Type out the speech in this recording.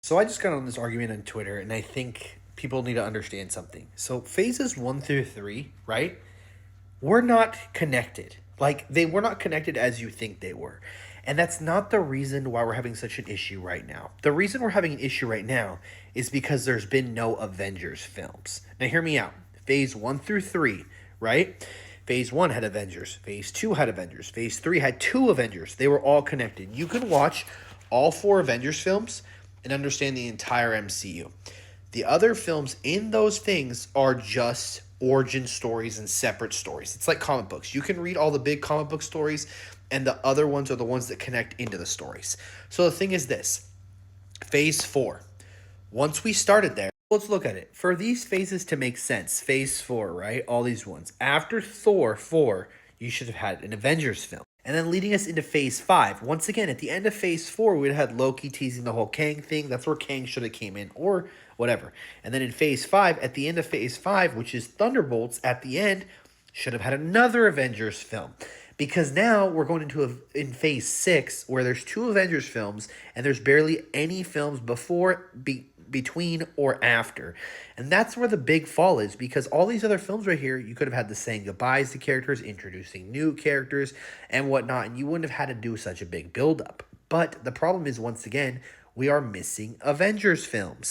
So I just got on this argument on Twitter, and I think people need to understand something. So phases 1 through 3, right? We're not connected. Like they were not connected as you think they were. And that's not the reason why we're having such an issue right now. The reason we're having an issue right now is because there's been no Avengers films. Now hear me out. Phase 1 through 3, right? Phase 1 had Avengers. Phase 2 had Avengers. Phase 3 had two Avengers. They were all connected. You can watch all four Avengers films and understand the entire MCU. The other films in those things are just origin stories and separate stories. It's like comic books. You can read all the big comic book stories, and the other ones are the ones that connect into the stories. So the thing is this: phase 4. Once we started there, let's look at it. For these phases to make sense, phase 4, right? All these ones. After Thor 4, you should have had an Avengers film. And then leading us into phase 5. Once again, at the end of phase 4, we'd had Loki teasing the whole Kang thing. That's where Kang should have came in, or whatever. And then in phase 5, at the end of phase 5, which is Thunderbolts, at the end, should have had another Avengers film. Because now we're going in phase 6, where there's two Avengers films, and there's barely any films between or after. And that's where the big fall is, because all these other films right here, you could have had the saying goodbyes to characters, introducing new characters, and whatnot, and you wouldn't have had to do such a big build-up. But the problem is, once again, we are missing Avengers films.